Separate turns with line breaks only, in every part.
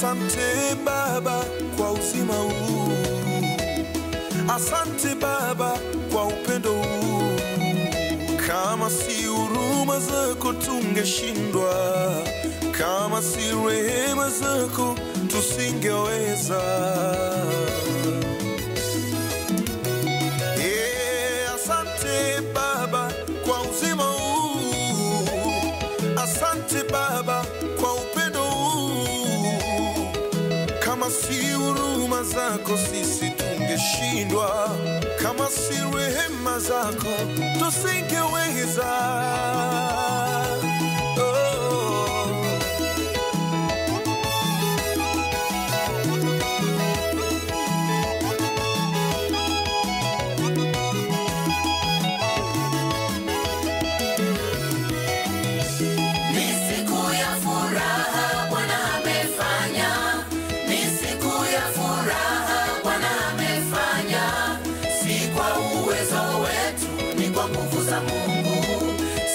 Asante Baba kwa uzima huu, asante Baba kwa upendo huu. Kama si huruma zako tungeshindwa, kama si rehema zako tusingeweza. Asante Baba kwa uzima huu, asante Baba kwa upendo huu. Kama si huruma zako sisi tungeshindwa, kama si rehema zako tusingeweza.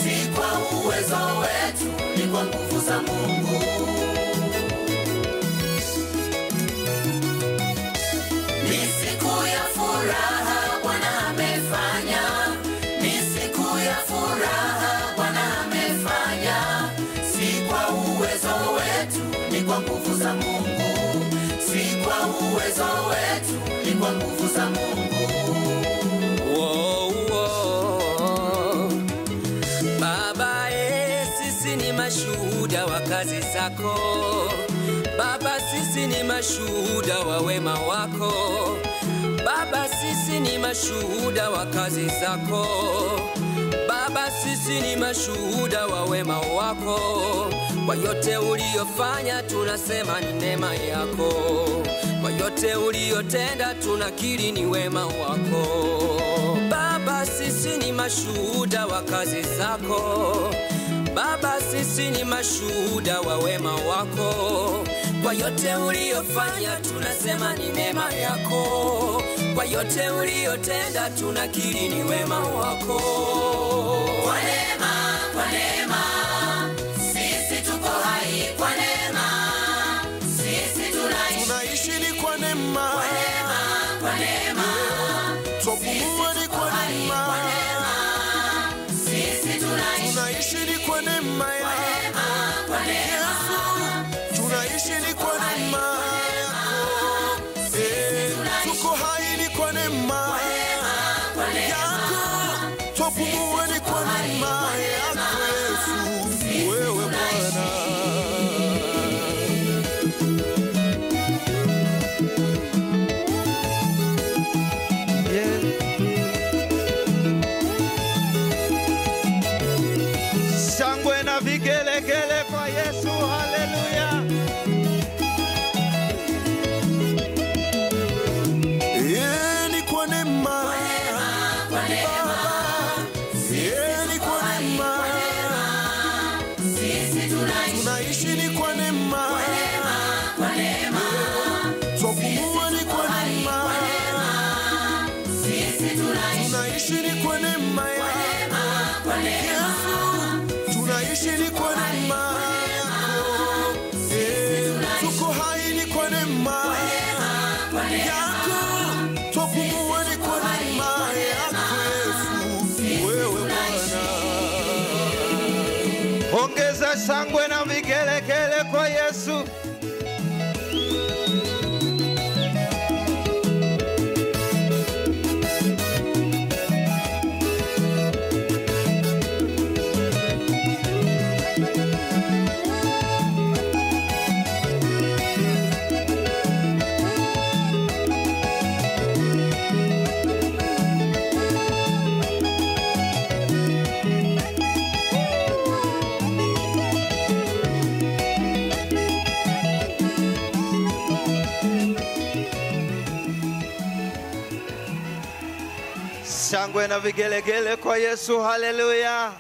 Si kwa uwezo wetu, ni kwa nguvu za Mungu. Ni siku ya furaha Bwana amefanya, ni siku ya furaha Bwana amefanya. Si kwa uwezo wetu, ni kwa nguvu za Mungu. Si kwa uwezo wetu, ni kwa nguvu za Mungu.
Mashuhuda wa kazi zako Baba, sisi ni mashuhuda wa wema wako Baba, sisi ni mashuhuda wa kazi zako Baba, sisi ni mashuhuda wa wema wako. Kwa yote uliyofanya tunasema ni neema yako, kwa yote uliyotenda tunakiri ni wema wako Baba, sisi ni mashuhuda wa kazi zako Baba, sisi ni mashuhuda wa wema wako. Kwa yote uliyofanya tunasema ni neema yako, kwa yote uliyotenda tunakiri ni wema wako.
Kwa neema, sisi tuko hai. Kwa neema, sisi tunaishi
ni kwa neema.
Kwa neema,
twapumua ni kwa neema.
Kwa neema, sisi
tunaishi ni kwa neema yako. Yesu, tunaishi ni kwa neema yako. Tuko hai ni kwa neema yako, twapumua ni kwa neema yako. Yesu, wewe Bwana.
Shangwe na vigelegele kwa Yesu, haleluya.
Ni kwa neema, ni kwa neema,
sisi
tunaishi ni kwa neema, twapumua ni kwa neema,
sisi
tunaishi ni kwa neema yako. Yesu, tunaishi ni kwa neema yako. Tuko hai ni kwa neema yako, twapumua ni kwa neema yako. Yesu, wewe Bwana.
Ongeza shangwe na vigelegele kwa Yesu. Shangwe na vigelegele kwa Yesu, haleluya.